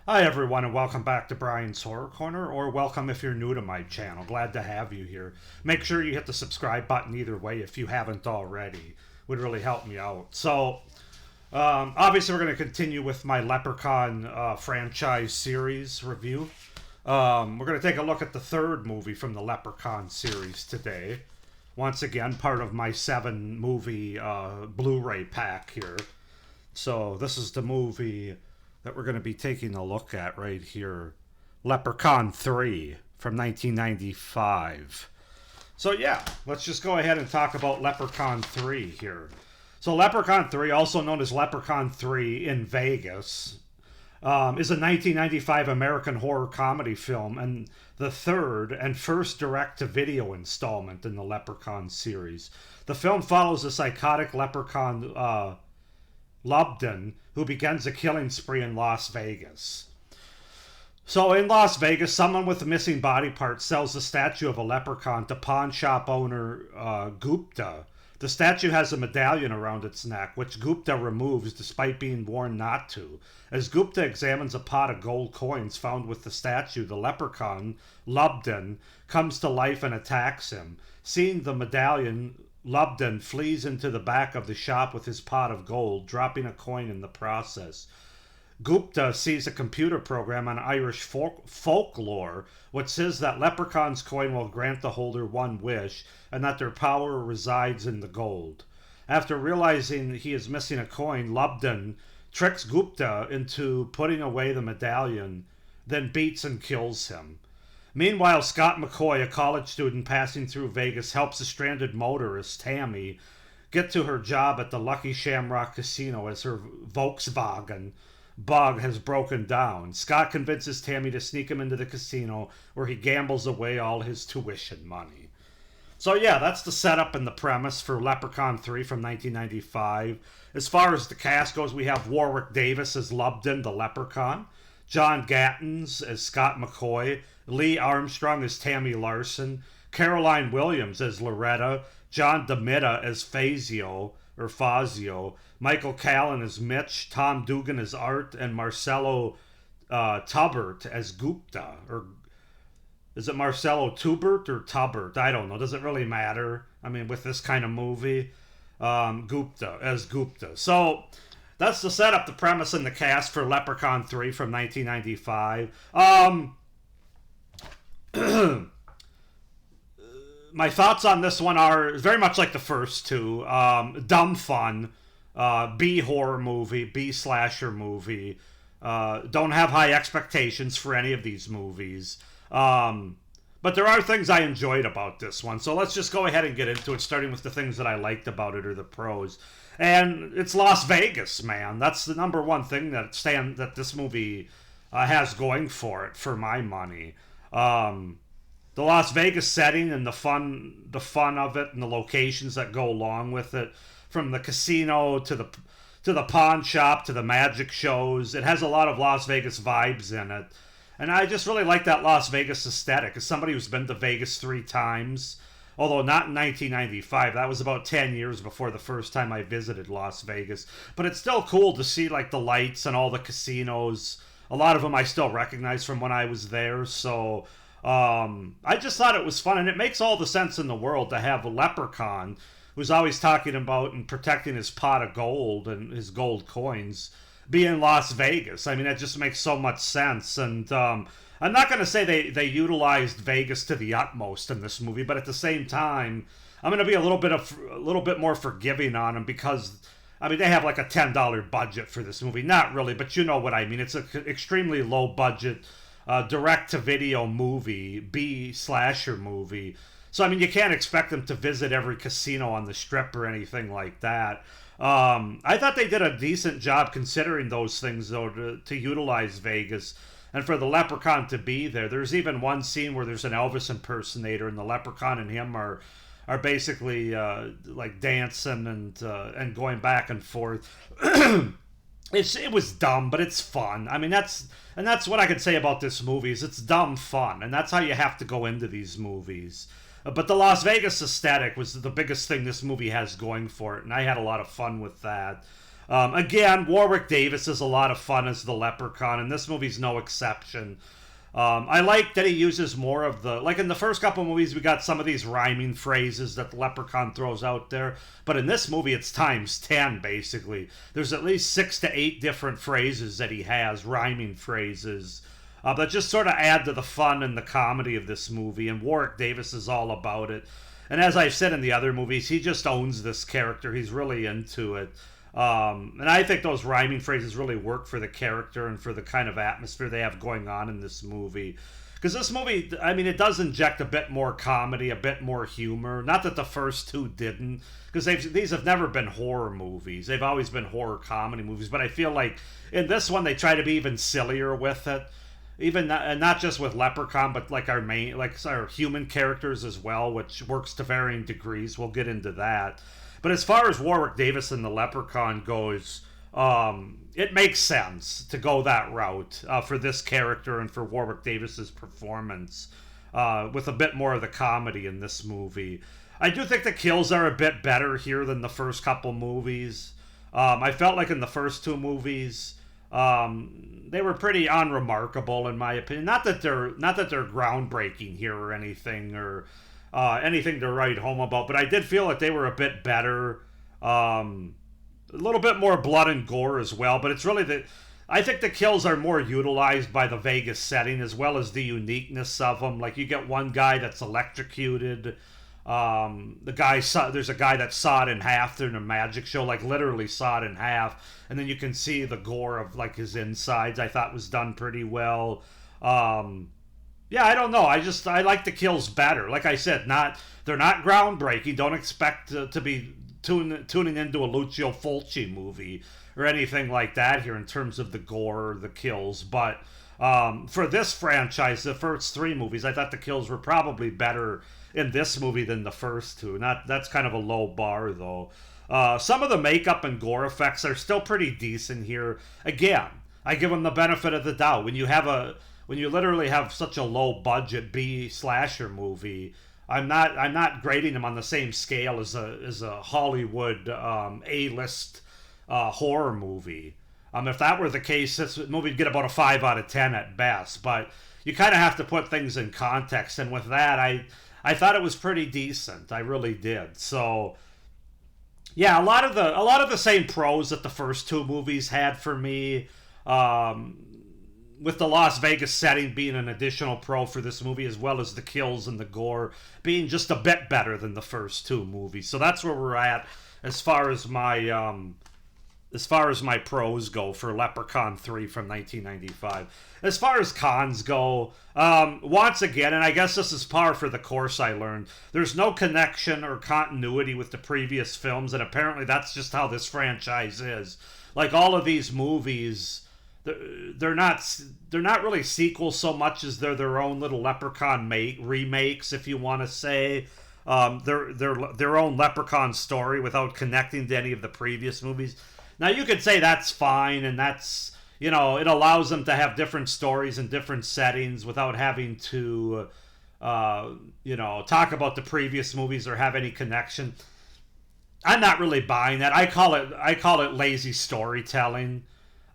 Hi, everyone, and welcome back to Brian's Horror Corner, or welcome if you're new to my channel. Glad to have you here. Make sure you hit the subscribe button either way if you haven't already. Would really help me out. Obviously, we're going to continue with my Leprechaun franchise series review. We're going to take a look at the third movie from the Leprechaun series today. Once again, part of my 7-movie Blu-ray pack here. So, this is the movie that we're going to be taking a look at right here. Leprechaun 3 from 1995. So yeah, let's just go ahead and talk about Leprechaun 3 here. So Leprechaun 3, also known as Leprechaun 3 in Vegas, is a 1995 American horror comedy film and the third and first direct-to-video installment in the Leprechaun series. The film follows a psychotic leprechaun Lubden, who begins a killing spree in Las Vegas. So in Las Vegas, someone with a missing body part sells the statue of a leprechaun to pawn shop owner Gupta. The statue has a medallion around its neck, which Gupta removes despite being warned not to. As Gupta examines a pot of gold coins found with the statue, the leprechaun, Lubden, comes to life and attacks him. Seeing the medallion, Lubden flees into the back of the shop with his pot of gold, dropping a coin in the process. Gupta sees a computer program on Irish folklore which says that Leprechaun's coin will grant the holder one wish and that their power resides in the gold. After realizing he is missing a coin, Lubden tricks Gupta into putting away the medallion, then beats and kills him. Meanwhile, Scott McCoy, a college student passing through Vegas, helps a stranded motorist, Tammy, get to her job at the Lucky Shamrock Casino as her Volkswagen Bug has broken down. Scott convinces Tammy to sneak him into the casino where he gambles away all his tuition money. So yeah, that's the setup and the premise for Leprechaun 3 from 1995. As far as the cast goes, we have Warwick Davis as Lubden, the Leprechaun, John Gattens as Scott McCoy, Lee Armstrong as Tammy Larson, Caroline Williams as Loretta, John DeMitta as Fazio, Michael Callan as Mitch, Tom Dugan as Art, and Marcelo Tubert as Gupta. Or is it Marcelo Tubert or Tubert? I don't know. Does it really matter? I mean, with this kind of movie, Gupta as Gupta. So that's the setup, the premise, and the cast for Leprechaun 3 from 1995. My thoughts on this one are very much like the first two. Dumb fun. B horror movie, B slasher movie. Don't have high expectations for any of these movies. But there are things I enjoyed about this one. So let's just go ahead and get into it, starting with the things that I liked about it or the pros. And it's Las Vegas, man. That's the number one thing that this movie has going for it, for my money. The Las Vegas setting and the fun of it and the locations that go along with it, from the casino to the pawn shop to the magic shows. It has a lot of Las Vegas vibes in it. And I just really like that Las Vegas aesthetic. As somebody who's been to Vegas 3 times, although not in 1995, that was about 10 years before the first time I visited Las Vegas. But it's still cool to see like the lights and all the casinos. A lot of them I still recognize from when I was there. So I just thought it was fun. And it makes all the sense in the world to have a leprechaun who's always talking about and protecting his pot of gold and his gold coins be in Las Vegas. I mean, that just makes so much sense. And I'm not going to say they utilized Vegas to the utmost in this movie, but at the same time, I'm going to be a little bit more forgiving on them because, I mean, they have like a $10 budget for this movie. Not really, but you know what I mean. It's an extremely low budget direct-to-video movie, B slasher movie. So, I mean, you can't expect them to visit every casino on the Strip or anything like that. I thought they did a decent job considering those things, though, to utilize Vegas and for the leprechaun to be there. There's even one scene where there's an Elvis impersonator, and the leprechaun and him are basically like dancing and going back and forth. It was dumb, but it's fun. I mean, that's what I could say about this movie is it's dumb fun, and that's how you have to go into these movies. But the Las Vegas aesthetic was the biggest thing this movie has going for it, and I had a lot of fun with that. Again, Warwick Davis is a lot of fun as the Leprechaun, and this movie's no exception. I like that he uses more of the, like in the first couple movies, we got some of these rhyming phrases that the Leprechaun throws out there, but in this movie, it's times 10, basically. There's at least 6 to 8 different phrases that he has, rhyming phrases, that just sort of add to the fun and the comedy of this movie, and Warwick Davis is all about it. And as I've said in the other movies, he just owns this character. He's really into it. And I think those rhyming phrases really work for the character and for the kind of atmosphere they have going on in this movie. Because this movie, I mean, it does inject a bit more comedy, a bit more humor. Not that the first two didn't, because these have never been horror movies. They've always been horror comedy movies. But I feel like in this one, they try to be even sillier with it. Even and not just with Leprechaun, but like our human characters as well, which works to varying degrees. We'll get into that. But as far as Warwick Davis and the Leprechaun goes, it makes sense to go that route for this character and for Warwick Davis's performance, with a bit more of the comedy in this movie. I do think the kills are a bit better here than the first couple movies. I felt like in the first two movies, they were pretty unremarkable in my opinion. Not that they're groundbreaking here or anything, or anything to write home about, but I did feel that they were a bit better. A little bit more blood and gore as well, but it's really I think the kills are more utilized by the Vegas setting as well as the uniqueness of them. Like you get one guy that's electrocuted. There's a guy that's sawed in half during a magic show, like literally sawed in half, and then you can see the gore of like his insides. I thought was done pretty well. Yeah, I don't know. I like the kills better. Like I said, they're not groundbreaking. Don't expect to be tuning into a Lucio Fulci movie or anything like that here in terms of the gore or the kills. But for this franchise, the first three movies, I thought the kills were probably better in this movie than the first two. That's kind of a low bar though. Some of the makeup and gore effects are still pretty decent here. Again, I give them the benefit of the doubt. When you literally have such a low budget B slasher movie, I'm not grading them on the same scale as a Hollywood A-list horror movie. If that were the case, this movie would get about a 5 out of 10 at best. But you kind of have to put things in context, and with that, I thought it was pretty decent. I really did. So yeah, a lot of the same pros that the first two movies had for me. With the Las Vegas setting being an additional pro for this movie, as well as the kills and the gore being just a bit better than the first two movies. So that's where we're at as far as my pros go for Leprechaun 3 from 1995. As far as cons go, once again, and I guess this is par for the course I learned, there's no connection or continuity with the previous films, and apparently that's just how this franchise is. Like all of these movies, they're not really sequels so much as they're their own little Leprechaun remakes, if you want to say. Their own Leprechaun story without connecting to any of the previous movies. Now you could say that's fine, and that's, it allows them to have different stories and different settings without having to talk about the previous movies or have any connection. I'm not really buying that. I call it lazy storytelling.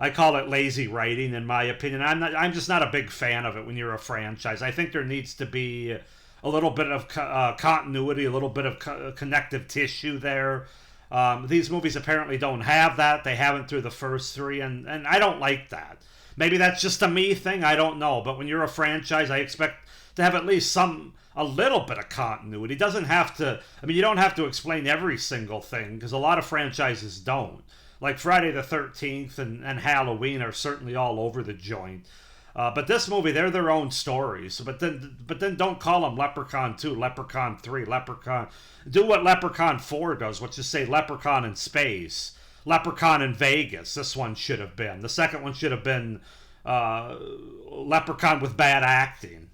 I call it lazy writing, in my opinion. I'm just not a big fan of it when you're a franchise. I think there needs to be a little bit of continuity, a little bit of connective tissue there. These movies apparently don't have that. They haven't through the first three, and I don't like that. Maybe that's just a me thing. I don't know. But when you're a franchise, I expect to have at least a little bit of continuity. It doesn't have to. I mean, you don't have to explain every single thing, because a lot of franchises don't. Like Friday the 13th and Halloween are certainly all over the joint. But this movie, they're their own stories. But then don't call them Leprechaun 2, Leprechaun 3, Leprechaun. Do what Leprechaun 4 does, which is say Leprechaun in Space, Leprechaun in Vegas. This one should have been. The second one should have been Leprechaun with bad acting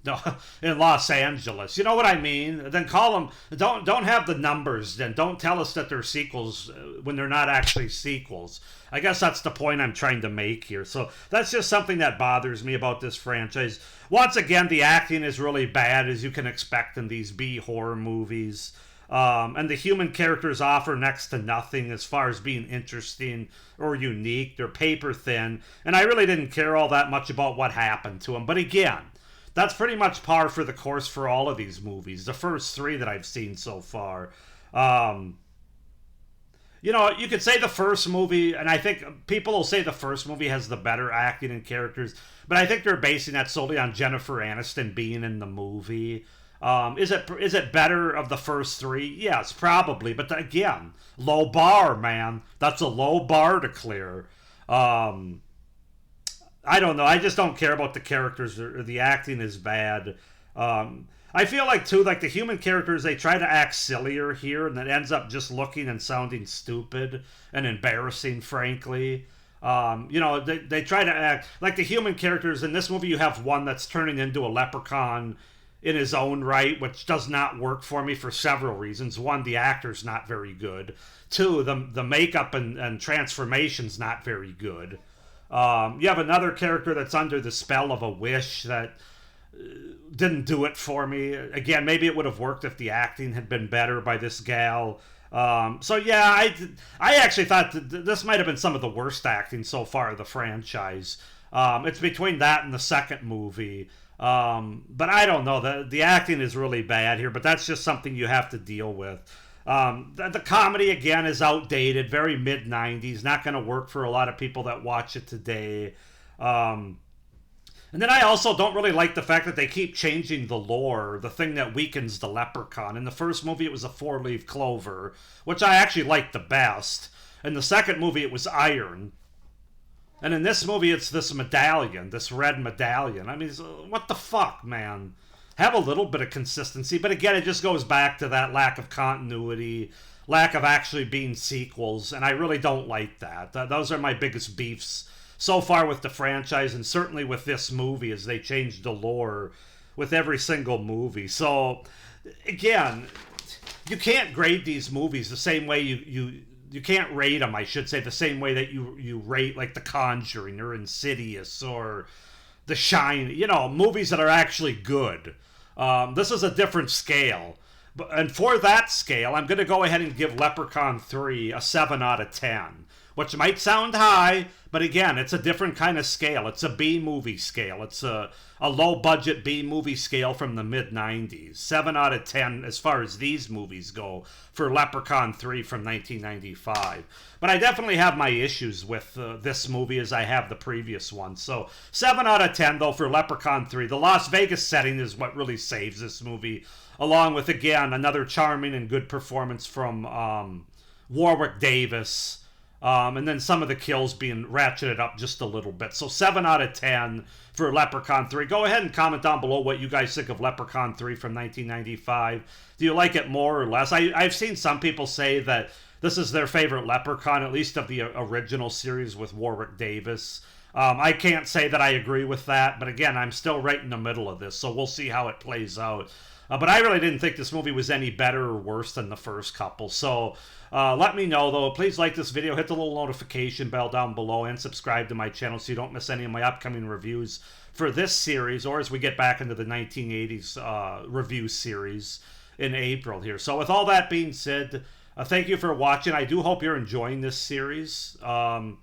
in Los Angeles. You know what I mean? Then call them. Don't have the numbers. Then don't tell us that they're sequels when they're not actually sequels. I guess that's the point I'm trying to make here. So that's just something that bothers me about this franchise. Once again, the acting is really bad, as you can expect in these B horror movies. And the human characters offer next to nothing as far as being interesting or unique. They're paper thin, and I really didn't care all that much about what happened to them. But again, that's pretty much par for the course for all of these movies. The first three that I've seen so far. You could say the first movie, and I think people will say the first movie has the better acting and characters, but I think they're basing that solely on Jennifer Aniston being in the movie. Is it better of the first three? Yes, probably. But again, low bar, man. That's a low bar to clear. I don't know. I just don't care about the characters. Or the acting is bad. I feel like too, like the human characters, they try to act sillier here, and it ends up just looking and sounding stupid and embarrassing, frankly. They try to act like the human characters in this movie. You have one that's turning into a leprechaun in his own right, which does not work for me for several reasons. One, the actor's not very good. Two, the makeup and transformation's not very good. You have another character that's under the spell of a wish that didn't do it for me. Again, maybe it would have worked if the acting had been better by this gal. I actually thought that this might have been some of the worst acting so far of the franchise. It's between that and the second movie. But I don't know. The acting is really bad here, but that's just something you have to deal with. The comedy, again, is outdated, very mid-90s, not going to work for a lot of people that watch it today. And then I also don't really like the fact that they keep changing the lore, the thing that weakens the leprechaun. In the first movie, it was a four-leaf clover, which I actually liked the best. In the second movie, it was iron. And in this movie, it's this medallion, this red medallion. I mean, what the fuck, man? Have a little bit of consistency. But again, it just goes back to that lack of continuity, lack of actually being sequels. And I really don't like that. Those are my biggest beefs so far with the franchise, and certainly with this movie, as they changed the lore with every single movie. So, again, you can't grade these movies the same way you can't rate them, I should say, the same way that you rate, like, The Conjuring or Insidious or The Shining, movies that are actually good. This is a different scale. And for that scale, I'm going to go ahead and give Leprechaun 3 a 7 out of 10. Which might sound high, but again, it's a different kind of scale. It's a B-movie scale. It's a low-budget B-movie scale from the mid-90s. 7 out of 10 as far as these movies go for Leprechaun 3 from 1995. But I definitely have my issues with this movie as I have the previous one. So 7 out of 10, though, for Leprechaun 3. The Las Vegas setting is what really saves this movie, along with, again, another charming and good performance from Warwick Davis. And then some of the kills being ratcheted up just a little bit. So 7 out of 10 for Leprechaun 3. Go ahead and comment down below what you guys think of Leprechaun 3 from 1995. Do you like it more or less? I've seen some people say that this is their favorite Leprechaun, at least of the original series with Warwick Davis. I can't say that I agree with that, but again, I'm still right in the middle of this, so we'll see how it plays out. But I really didn't think this movie was any better or worse than the first couple. So let me know, though. Please like this video, hit the little notification bell down below, and subscribe to my channel so you don't miss any of my upcoming reviews for this series, or as we get back into the 1980s review series in April here. So with all that being said, thank you for watching. I do hope you're enjoying this series. And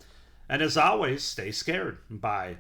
as always, stay scared. Bye.